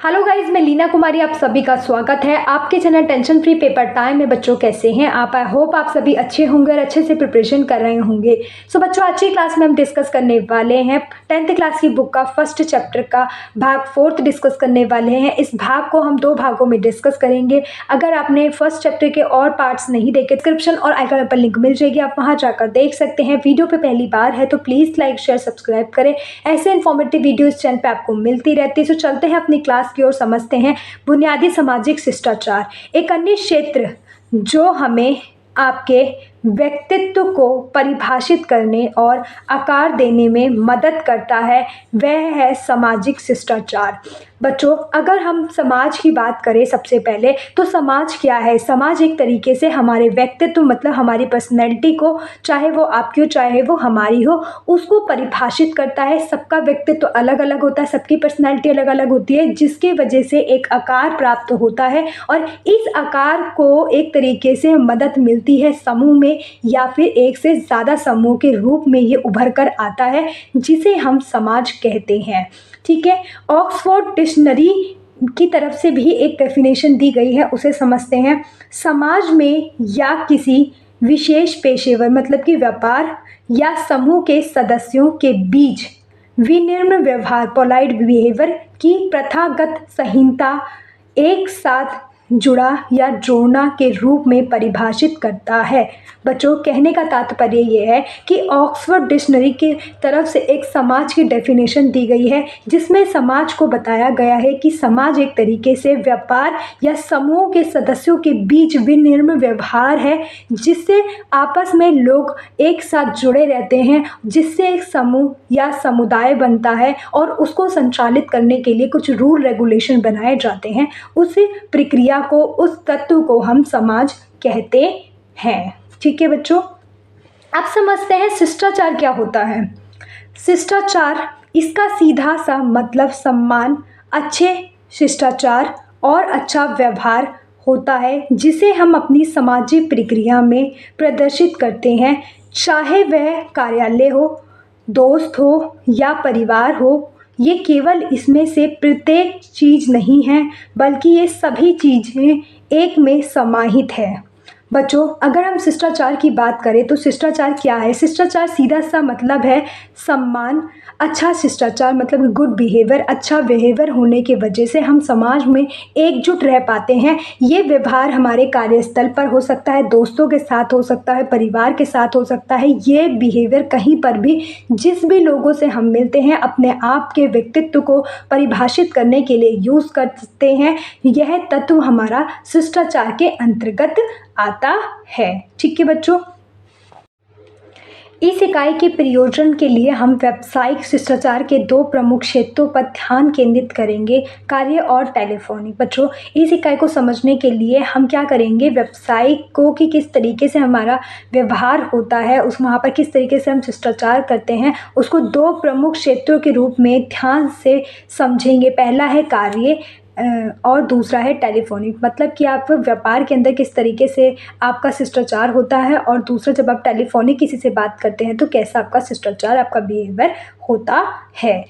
Hello guys, मैं लीना कुमारी, आप सभी का स्वागत है आपके channel tension free paper time में। बच्चों कैसे हैं आप? आई होप आप सभी अच्छे होंगे और अच्छे से प्रिपरेशन कर रहे होंगे। सो बच्चों, आज की क्लास में हम डिस्कस करने वाले हैं 10th क्लास की बुक का फर्स्ट चैप्टर का भाग 4 डिस्कस करने वाले हैं। इस भाग को हम 2 भागों में डिस्कस करेंगे। अगर आपने फर्स्ट चैप्टर के और पार्ट्स नहीं देखे, डिस्क्रिप्शन और आइकन पर लिंक मिल जाएगी, आप वहाँ जाकर देख सकते हैं। वीडियो पे पहली बार है तो प्लीज़ लाइक शेयर सब्सक्राइब करें। ऐसे इन्फॉर्मेटिव वीडियो इस चैनल पर आपको मिलती रहती है। सो चलते हैं अपनी क्लास की ओर, समझते हैं बुनियादी सामाजिक शिष्टाचार। एक अन्य क्षेत्र जो हमें आपके व्यक्तित्व को परिभाषित करने और आकार देने में मदद करता है, वह है सामाजिक शिष्टाचार। बच्चों, अगर हम समाज की बात करें सबसे पहले, तो समाज क्या है? समाज एक तरीके से हमारे व्यक्तित्व मतलब हमारी पर्सनैलिटी को, चाहे वो आपकी हो चाहे वो हमारी हो, उसको परिभाषित करता है। सबका व्यक्तित्व अलग अलग होता है, सबकी पर्सनैलिटी अलग अलग होती है, जिसकी वजह से एक आकार प्राप्त होता है और इस आकार को एक तरीके से मदद मिलती है समूह में या फिर एक से ज़्यादा समूह के रूप में ये उभर कर आता है, जिसे हम समाज कहते हैं। ठीक है, ऑक्सफोर्ड डिक्शनरी की तरफ से भी एक डेफिनेशन दी गई है, उसे समझते हैं। समाज में या किसी विशेष पेशेवर मतलब कि व्यापार या समूह के सदस्यों के बीच विनिम्र व्यवहार पोलाइट बिहेवियर की प्रथागत संहिता एक साथ जुड़ा या जोड़ना के रूप में परिभाषित करता है। बच्चों, कहने का तात्पर्य ये है कि ऑक्सफोर्ड डिक्शनरी की तरफ से एक समाज की डेफिनेशन दी गई है, जिसमें समाज को बताया गया है कि समाज एक तरीके से व्यापार या समूह के सदस्यों के बीच विनिम्र व्यवहार है, जिससे आपस में लोग एक साथ जुड़े रहते हैं, जिससे एक समूह या समुदाय बनता है और उसको संचालित करने के लिए कुछ रूल रेगुलेशन बनाए जाते हैं। उस प्रक्रिया को, उस तत्व को हम समाज कहते हैं। ठीक है बच्चों, अब समझते हैं शिष्टाचार क्या होता है। शिष्टाचार, इसका सीधा सा मतलब सम्मान, अच्छे शिष्टाचार और अच्छा व्यवहार होता है, जिसे हम अपनी सामाजिक प्रक्रिया में प्रदर्शित करते हैं, चाहे वह कार्यालय हो, दोस्त हो या परिवार हो। ये केवल इसमें से प्रत्येक चीज़ नहीं है, बल्कि ये सभी चीज़ें एक में समाहित है। बच्चों, अगर हम शिष्टाचार की बात करें तो शिष्टाचार क्या है? शिष्टाचार सीधा सा मतलब है सम्मान। अच्छा शिष्टाचार मतलब गुड बिहेवियर, अच्छा बिहेवियर होने की वजह से हम समाज में एकजुट रह पाते हैं। ये व्यवहार हमारे कार्यस्थल पर हो सकता है, दोस्तों के साथ हो सकता है, परिवार के साथ हो सकता है। ये बिहेवियर कहीं पर भी, जिस भी लोगों से हम मिलते हैं, अपने आप के व्यक्तित्व को परिभाषित करने के लिए यूज़ करते हैं। यह तत्व हमारा शिष्टाचार के अंतर्गत आता है। ठीक है बच्चों, इस इकाई के प्रयोजन के लिए हम व्यावसायिक शिष्टाचार के 2 प्रमुख क्षेत्रों पर ध्यान केंद्रित करेंगे, कार्य और टेलीफोनिक। बच्चों, इस इकाई को समझने के लिए हम क्या करेंगे, व्यावसायिक को कि किस तरीके से हमारा व्यवहार होता है, उस वहाँ पर किस तरीके से हम शिष्टाचार करते हैं, उसको 2 प्रमुख क्षेत्रों के रूप में ध्यान से समझेंगे। पहला है कार्य और दूसरा है टेलीफोनिक, मतलब कि आप व्यापार के अंदर किस तरीके से आपका शिष्टाचार होता है, और दूसरा जब आप टेलीफोनिक किसी से बात करते हैं तो कैसा आपका शिष्टाचार, आपका बिहेवियर होता है।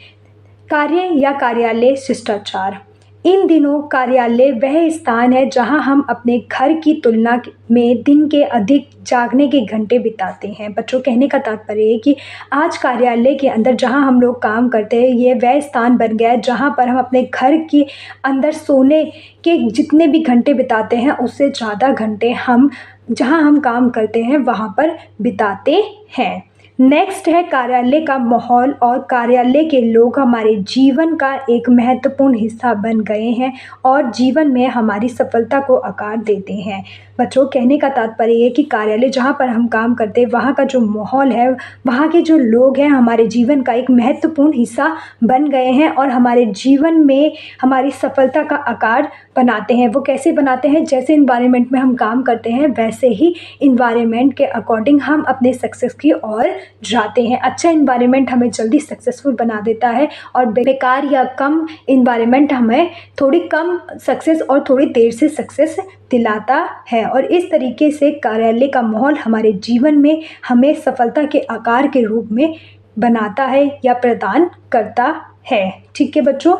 कार्य या कार्यालय शिष्टाचार। इन दिनों कार्यालय वह स्थान है जहां हम अपने घर की तुलना में दिन के अधिक जागने के घंटे बिताते हैं। बच्चों, कहने का तात्पर्य है कि आज कार्यालय के अंदर जहां हम लोग काम करते हैं, ये वह स्थान बन गया है जहां पर हम अपने घर के अंदर सोने के जितने भी घंटे बिताते हैं, उससे ज़्यादा घंटे हम जहां हम काम करते हैं वहां पर बिताते हैं। नेक्स्ट है कार्यालय का माहौल और कार्यालय के लोग हमारे जीवन का एक महत्वपूर्ण हिस्सा बन गए हैं और जीवन में हमारी सफलता को आकार देते हैं। बच्चों, कहने का तात्पर्य है कि कार्यालय जहाँ पर हम काम करते हैं, वहाँ का जो माहौल है, वहाँ के जो लोग हैं, हमारे जीवन का एक महत्वपूर्ण हिस्सा बन गए हैं और हमारे जीवन में हमारी सफलता का आकार बनाते हैं। वो कैसे बनाते हैं? जैसे इन्वायरमेंट में हम काम करते हैं, वैसे ही इन्वायरमेंट के अकॉर्डिंग हम अपने सक्सेस की ओर जाते हैं। अच्छा इन्वायरमेंट हमें जल्दी सक्सेसफुल बना देता है और बेकार या कम इन्वायरमेंट हमें थोड़ी कम सक्सेस और थोड़ी देर से सक्सेस दिलाता है। और इस तरीके से कार्यालय का माहौल हमारे जीवन में हमें सफलता के आकार के रूप में बनाता है या प्रदान करता है। ठीक है बच्चों,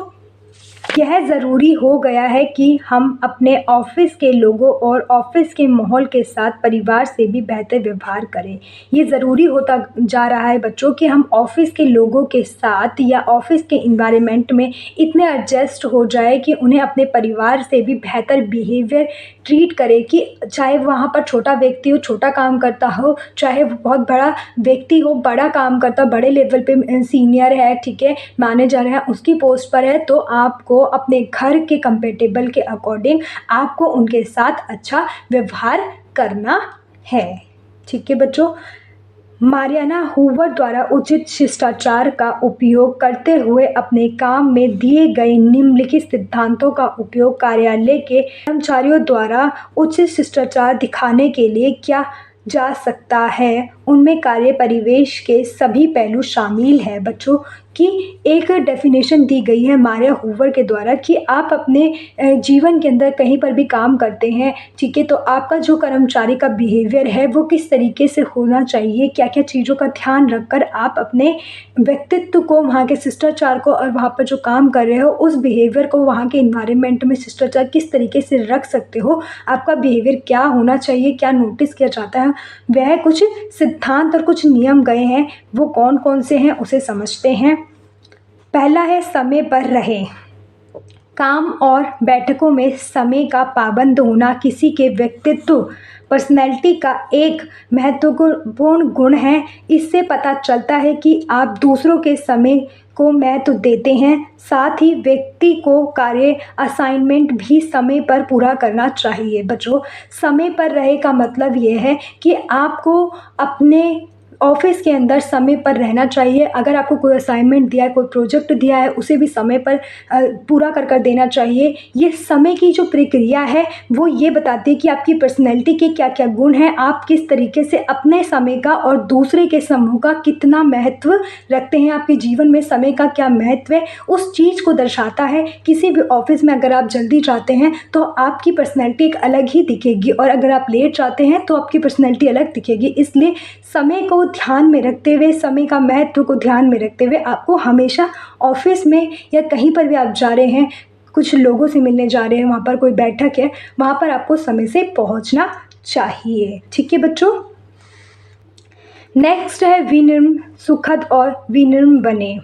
यह ज़रूरी हो गया है कि हम अपने ऑफिस के लोगों और ऑफिस के माहौल के साथ परिवार से भी बेहतर व्यवहार करें। ये ज़रूरी होता जा रहा है बच्चों कि हम ऑफिस के लोगों के साथ या ऑफिस के इन्वायरमेंट में इतने एडजस्ट हो जाए कि उन्हें अपने परिवार से भी बेहतर बिहेवियर ट्रीट करें, कि चाहे वहाँ पर छोटा व्यक्ति हो, छोटा काम करता हो, चाहे वो बहुत बड़ा व्यक्ति हो, बड़ा काम करता हो, बड़े लेवल पे सीनियर है, ठीक है, मैनेजर है, उसकी पोस्ट पर है, तो आपको अपने घर के कंपेटेबल के अकॉर्डिंग आपको उनके साथ अच्छा व्यवहार करना है। ठीक है बच्चों, मारियाना हूवर द्वारा उचित शिष्टाचार का उपयोग करते हुए अपने काम में दिए गए निम्नलिखित सिद्धांतों का उपयोग कार्यालय के कर्मचारियों द्वारा उचित शिष्टाचार दिखाने के लिए किया जा सकता है। उनमें कार्य परिवेश के सभी पहलू शामिल हैं बच्चों, की एक डेफिनेशन दी गई है मारिया हूवर के द्वारा कि आप अपने जीवन के अंदर कहीं पर भी काम करते हैं, ठीक है, तो आपका जो कर्मचारी का बिहेवियर है वो किस तरीके से होना चाहिए, क्या क्या चीज़ों का ध्यान रखकर आप अपने व्यक्तित्व को, वहाँ के शिष्टाचार को और वहाँ पर जो काम कर रहे हो उस बिहेवियर को, वहाँ के इन्वायरमेंट में शिष्टाचार किस तरीके से रख सकते हो, आपका बिहेवियर क्या होना चाहिए, क्या नोटिस किया जाता है, वह कुछ सिद्धांत और कुछ नियम गए हैं। वो कौन कौन से हैं उसे समझते हैं। पहला है समय पर रहें। काम और बैठकों में समय का पाबंद होना किसी के व्यक्तित्व, पर्सनैलिटी का एक महत्वपूर्ण गुण है। इससे पता चलता है कि आप दूसरों के समय को महत्व देते हैं। साथ ही व्यक्ति को कार्य असाइनमेंट भी समय पर पूरा करना चाहिए। बच्चों, समय पर रहे का मतलब ये है कि आपको अपने ऑफिस के अंदर समय पर रहना चाहिए। अगर आपको कोई असाइनमेंट दिया है, कोई प्रोजेक्ट दिया है, उसे भी समय पर पूरा कर देना चाहिए। ये समय की जो प्रक्रिया है वो ये बताती है कि आपकी पर्सनैलिटी के क्या क्या गुण हैं, आप किस तरीके से अपने समय का और दूसरे के समूह का कितना महत्व रखते हैं, आपके जीवन में समय का क्या महत्व है, उस चीज़ को दर्शाता है। किसी भी ऑफिस में अगर आप जल्दी जाते हैं तो आपकी पर्सनैलिटी एक अलग ही दिखेगी, और अगर आप लेट जाते हैं तो आपकी पर्सनैलिटी अलग दिखेगी। इसलिए समय को ध्यान में रखते हुए, समय का महत्व को ध्यान में रखते हुए आपको हमेशा ऑफिस में या कहीं पर भी आप जा रहे हैं, कुछ लोगों से मिलने जा रहे हैं, वहाँ पर कोई बैठक है, वहाँ पर आपको समय से पहुँचना चाहिए। ठीक है बच्चों, नेक्स्ट है विनम्र, सुखद और विनम्र बने।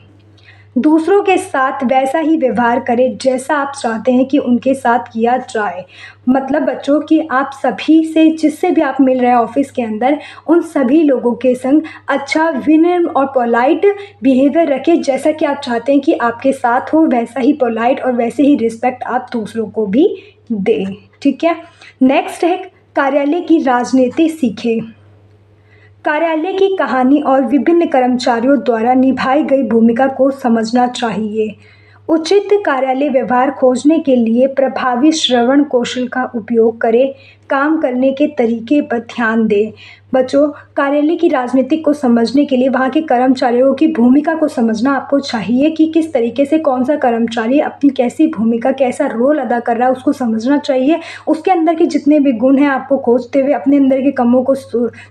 दूसरों के साथ वैसा ही व्यवहार करें जैसा आप चाहते हैं कि उनके साथ किया जाए। मतलब बच्चों कि आप सभी से, जिससे भी आप मिल रहे हैं ऑफिस के अंदर, उन सभी लोगों के संग अच्छा, विनम्र और पोलाइट बिहेवियर रखें। जैसा कि आप चाहते हैं कि आपके साथ हो वैसा ही पोलाइट और वैसे ही रिस्पेक्ट आप दूसरों को भी दें। ठीक है, नेक्स्ट है कार्यालय की राजनीति सीखें। कार्यालय की कहानी और विभिन्न कर्मचारियों द्वारा निभाई गई भूमिका को समझना चाहिए। उचित कार्यालय व्यवहार खोजने के लिए प्रभावी श्रवण कौशल का उपयोग करें। काम करने के तरीके पर ध्यान दें। बच्चों, कार्यालय की राजनीति को समझने के लिए वहाँ के कर्मचारियों की भूमिका को समझना आपको चाहिए कि किस तरीके से कौन सा कर्मचारी अपनी कैसी भूमिका, कैसा रोल अदा कर रहा है, उसको समझना चाहिए। उसके अंदर के जितने भी गुण हैं आपको खोजते हुए, अपने अंदर के कमों को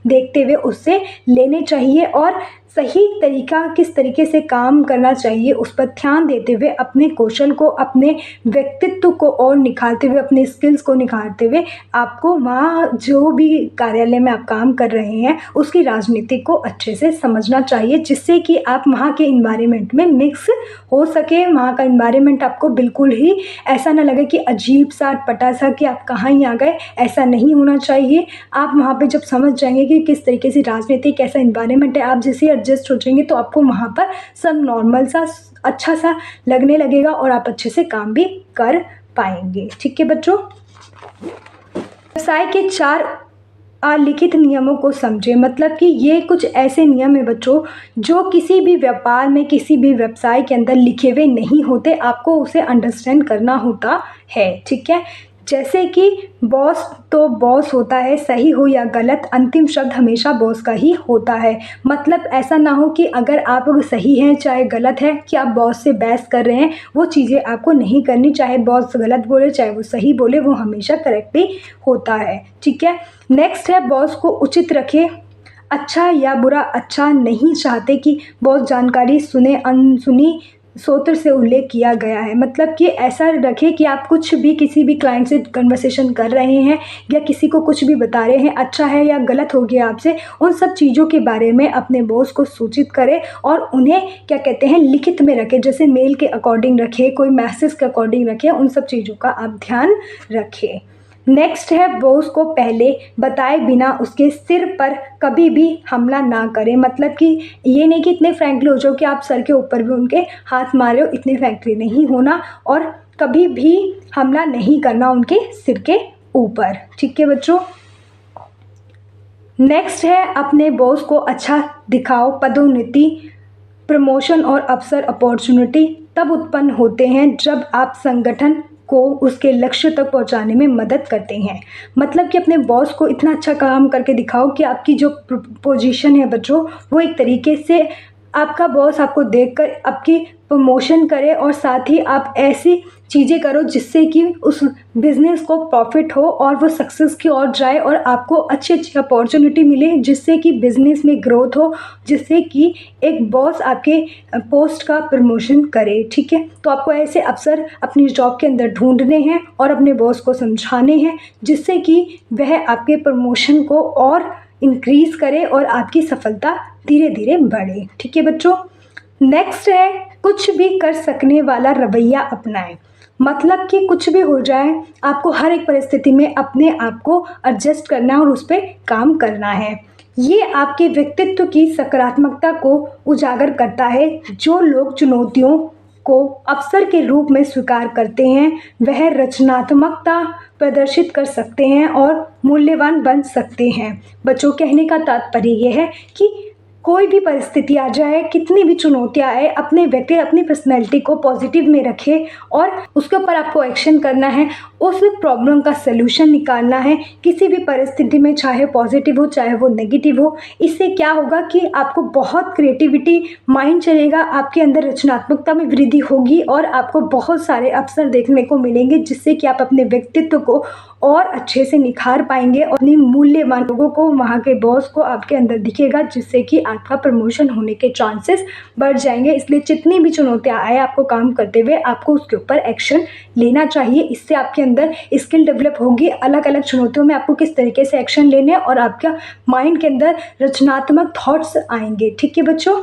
देखते हुए उससे लेने चाहिए, और सही तरीका किस तरीके से काम करना चाहिए उस पर ध्यान देते हुए अपने कौशल को, अपने व्यक्तित्व को और निखारते हुए, अपने स्किल्स को निखारते हुए आपको वहाँ जो भी कार्यालय में आप काम कर रहे हैं उसकी राजनीति को अच्छे से समझना चाहिए, जिससे कि आप वहाँ के इन्वायरमेंट में मिक्स हो सके। वहाँ का इन्वायरमेंट आपको बिल्कुल ही ऐसा ना लगे कि अजीब सा, अटपटा सा, कि आप कहाँ ही आ गए, ऐसा नहीं होना चाहिए। आप वहाँ पे जब समझ जाएंगे कि किस तरीके से राजनीति, कैसा इन्वायरमेंट है, आप जैसे एडजस्ट हो जाएंगे तो आपको वहाँ पर सब नॉर्मल सा, अच्छा सा लगने लगेगा और आप अच्छे से काम भी कर पाएंगे। ठीक है बच्चों, व्यवसाय के 4 अलिखित नियमों को समझें। मतलब कि ये कुछ ऐसे नियम हैं बच्चों जो किसी भी व्यापार में, किसी भी व्यवसाय के अंदर लिखे हुए नहीं होते, आपको उसे अंडरस्टैंड करना होता है। ठीक है, जैसे कि बॉस तो बॉस होता है, सही हो या गलत, अंतिम शब्द हमेशा बॉस का ही होता है। मतलब ऐसा ना हो कि अगर आप सही हैं चाहे गलत है, कि आप बॉस से बहस कर रहे हैं, वो चीज़ें आपको नहीं करनी। चाहे बॉस गलत बोले चाहे वो सही बोले, वो हमेशा करेक्ट ही होता है। ठीक है, नेक्स्ट है बॉस को उचित रखें। अच्छा या बुरा अच्छा नहीं चाहते कि बॉस जानकारी सुने अनसुनी सूत्र से उल्लेख किया गया है। मतलब कि ऐसा रखें कि आप कुछ भी किसी भी क्लाइंट से कन्वर्सेशन कर रहे हैं या किसी को कुछ भी बता रहे हैं, अच्छा है या गलत हो गया आपसे, उन सब चीज़ों के बारे में अपने बॉस को सूचित करें और उन्हें क्या कहते हैं लिखित में रखें, जैसे मेल के अकॉर्डिंग रखें, कोई मैसेज के अकॉर्डिंग रखें, उन सब चीज़ों का आप ध्यान रखें। नेक्स्ट है बॉस को पहले बताए बिना उसके सिर पर कभी भी हमला ना करें। मतलब कि ये नहीं कि इतने फ्रैंकली हो जाओ कि आप सर के ऊपर भी उनके हाथ मारे हो, इतने फ्रैंकली नहीं होना और कभी भी हमला नहीं करना उनके सिर के ऊपर। ठीक है बच्चों। नेक्स्ट है अपने बॉस को अच्छा दिखाओ। पदोन्नति, प्रमोशन और अवसर अपॉर्चुनिटी तब उत्पन्न होते हैं जब आप संगठन को उसके लक्ष्य तक पहुंचाने में मदद करते हैं। मतलब कि अपने बॉस को इतना अच्छा काम करके दिखाओ कि आपकी जो पोजीशन है बच्चों, वो एक तरीके से आपका बॉस आपको देखकर आपकी प्रमोशन करे और साथ ही आप ऐसी चीज़ें करो जिससे कि उस बिज़नेस को प्रॉफिट हो और वो सक्सेस की ओर जाए और आपको अच्छी अच्छी अपॉर्चुनिटी मिले जिससे कि बिज़नेस में ग्रोथ हो, जिससे कि एक बॉस आपके पोस्ट का प्रमोशन करे। ठीक है, तो आपको ऐसे अवसर अपनी जॉब के अंदर ढूंढने हैं और अपने बॉस को समझाने हैं जिससे कि वह आपके प्रमोशन को और इंक्रीज़ करे और आपकी सफलता धीरे धीरे बढ़े। ठीक है बच्चों। नेक्स्ट है कुछ भी कर सकने वाला रवैया अपनाएं। मतलब कि कुछ भी हो जाए आपको हर एक परिस्थिति में अपने आप को एडजस्ट करना है और उस पर काम करना है। ये आपके व्यक्तित्व की सकारात्मकता को उजागर करता है। जो लोग चुनौतियों को अवसर के रूप में स्वीकार करते हैं वह रचनात्मकता प्रदर्शित कर सकते हैं और मूल्यवान बन सकते हैं। बच्चों, कहने का तात्पर्य यह है कि कोई भी परिस्थिति आ जाए, कितनी भी चुनौतियाँ आए, अपने व्यक्ति अपनी पर्सनैलिटी को पॉजिटिव में रखें और उसके ऊपर आपको एक्शन करना है, उस प्रॉब्लम का सलूशन निकालना है किसी भी परिस्थिति में, चाहे पॉजिटिव हो चाहे वो नेगेटिव हो। इससे क्या होगा कि आपको बहुत क्रिएटिविटी माइंड चलेगा, आपके अंदर रचनात्मकता में वृद्धि होगी और आपको बहुत सारे अवसर देखने को मिलेंगे जिससे कि आप अपने व्यक्तित्व को और अच्छे से निखार पाएंगे और अपनी मूल्यवान लोगों को, वहाँ के बॉस को आपके अंदर दिखेगा जिससे कि आपका प्रमोशन होने के चांसेस बढ़ जाएंगे। इसलिए जितनी भी चुनौतियाँ आए आपको काम करते हुए आपको उसके ऊपर एक्शन लेना चाहिए। इससे आपके अंदर स्किल डेवलप होगी, अलग अलग चुनौतियों में आपको किस तरीके से एक्शन लेने और आपका माइंड के अंदर रचनात्मक थॉट्स आएंगे। ठीक है बच्चों।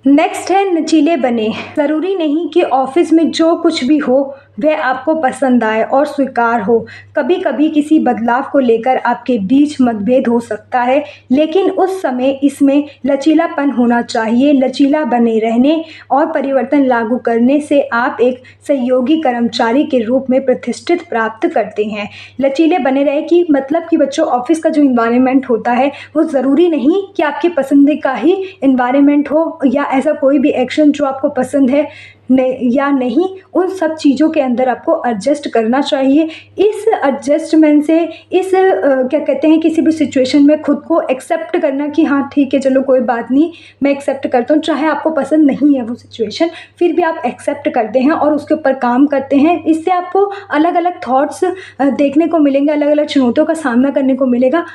नेक्स्ट है नचीले बने। ज़रूरी नहीं कि ऑफिस में जो कुछ भी हो वह आपको पसंद आए और स्वीकार हो। कभी कभी किसी बदलाव को लेकर आपके बीच मतभेद हो सकता है, लेकिन उस समय इसमें लचीलापन होना चाहिए। लचीला बने रहने और परिवर्तन लागू करने से आप एक सहयोगी कर्मचारी के रूप में प्रतिष्ठित प्राप्त करते हैं। लचीले बने रहे कि मतलब कि बच्चों ऑफिस का जो इन्वायरमेंट होता है वो ज़रूरी नहीं कि आपके पसंद का ही इन्वायरमेंट हो या ऐसा कोई भी एक्शन जो आपको पसंद है या नहीं, उन सब चीज़ों के अंदर आपको एडजस्ट करना चाहिए। इस एडजस्टमेंट से इस क्या कहते हैं किसी भी सिचुएशन में खुद को एक्सेप्ट करना कि हाँ ठीक है चलो कोई बात नहीं मैं एक्सेप्ट करता हूँ, चाहे आपको पसंद नहीं है वो सिचुएशन फिर भी आप एक्सेप्ट करते हैं और उसके ऊपर काम करते हैं। इससे आपको अलग अलग थॉट्स देखने को मिलेंगे, अलग अलग चुनौतियों का सामना करने को मिलेगा,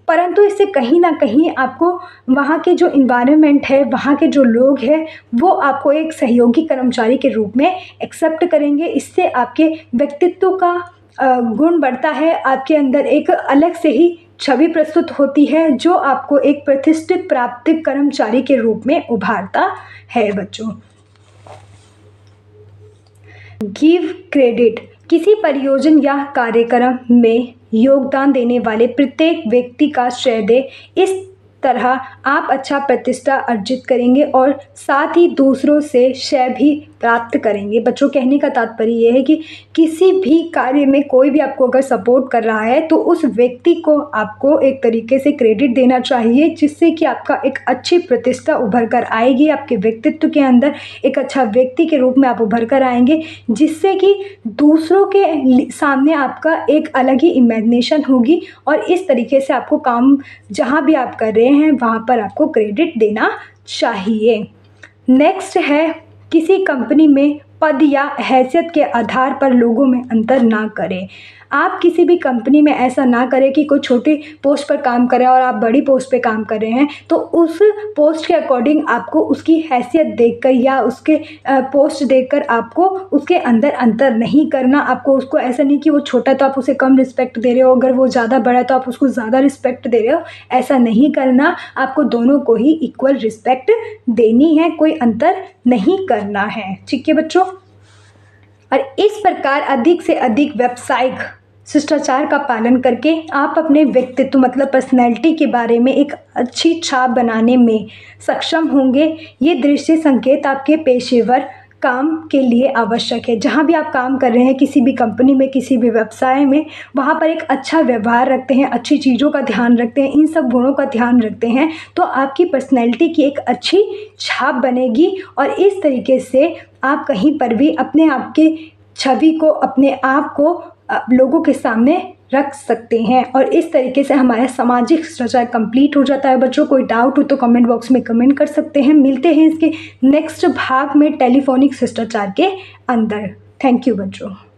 परंतु इससे कहीं ना कहीं आपको वहाँ के जो इन्वायरमेंट है, वहाँ के जो लोग हैं वो आपको एक सहयोगी कर्मचारी के रूप में एक्सेप्ट करेंगे। इससे आपके व्यक्तित्व का गुण बढ़ता है, आपके अंदर एक अलग से ही छवि प्रस्तुत होती है जो आपको एक प्रतिष्ठित प्राप्त कर्मचारी के रूप में उभारता है। बच्चों, गिव क्रेडिट। किसी परियोजना या कार्यक्रम में योगदान देने वाले प्रत्येक व्यक्ति का श्रेय दे। इस तरह आप अच्छा प्रतिष्ठा अर्जित करेंगे और साथ ही दूसरों से श्रेय भी प्राप्त करेंगे। बच्चों, कहने का तात्पर्य यह है कि किसी भी कार्य में कोई भी आपको अगर सपोर्ट कर रहा है तो उस व्यक्ति को आपको एक तरीके से क्रेडिट देना चाहिए जिससे कि आपका एक अच्छी प्रतिष्ठा उभर कर आएगी, आपके व्यक्तित्व के अंदर एक अच्छा व्यक्ति के रूप में आप उभर कर आएंगे जिससे कि दूसरों के सामने आपका एक अलग ही इमेजिनेशन होगी और इस तरीके से आपको काम जहाँ भी आप कर रहे हैं वहाँ पर आपको क्रेडिट देना चाहिए। नेक्स्ट है किसी कंपनी में पद या हैसियत के आधार पर लोगों में अंतर ना करें। आप किसी भी कंपनी में ऐसा ना करें कि कोई छोटी पोस्ट पर काम कर रहा है और आप बड़ी पोस्ट पे काम कर रहे हैं, तो उस पोस्ट के अकॉर्डिंग आपको उसकी हैसियत देखकर या उसके पोस्ट देखकर आपको उसके अंदर अंतर नहीं करना। आपको उसको ऐसा नहीं कि वो छोटा तो आप उसे कम रिस्पेक्ट दे रहे हो, अगर वो ज़्यादा बड़ा है तो आप उसको ज़्यादा रिस्पेक्ट दे रहे हो, ऐसा नहीं करना। आपको दोनों को ही इक्वल रिस्पेक्ट देनी है, कोई अंतर नहीं करना है। ठीक है बच्चों। और इस प्रकार अधिक से अधिक व्यावसायिक शिष्टाचार का पालन करके आप अपने व्यक्तित्व मतलब पर्सनैलिटी के बारे में एक अच्छी छाप बनाने में सक्षम होंगे। ये दृश्य संकेत आपके पेशेवर काम के लिए आवश्यक है। जहाँ भी आप काम कर रहे हैं, किसी भी कंपनी में, किसी भी व्यवसाय में, वहाँ पर एक अच्छा व्यवहार रखते हैं, अच्छी चीज़ों का ध्यान रखते हैं, इन सब गुणों का ध्यान रखते हैं, तो आपकी पर्सनैलिटी की एक अच्छी छाप बनेगी। और इस तरीके से आप कहीं पर भी अपने आप के छवि को, अपने आप को लोगों के सामने रख सकते हैं। और इस तरीके से हमारा सामाजिक शिष्टाचार कंप्लीट हो जाता है। बच्चों कोई डाउट हो तो कमेंट बॉक्स में कमेंट कर सकते हैं। मिलते हैं इसके नेक्स्ट भाग में टेलीफोनिक शिष्टाचार के अंदर। थैंक यू बच्चों।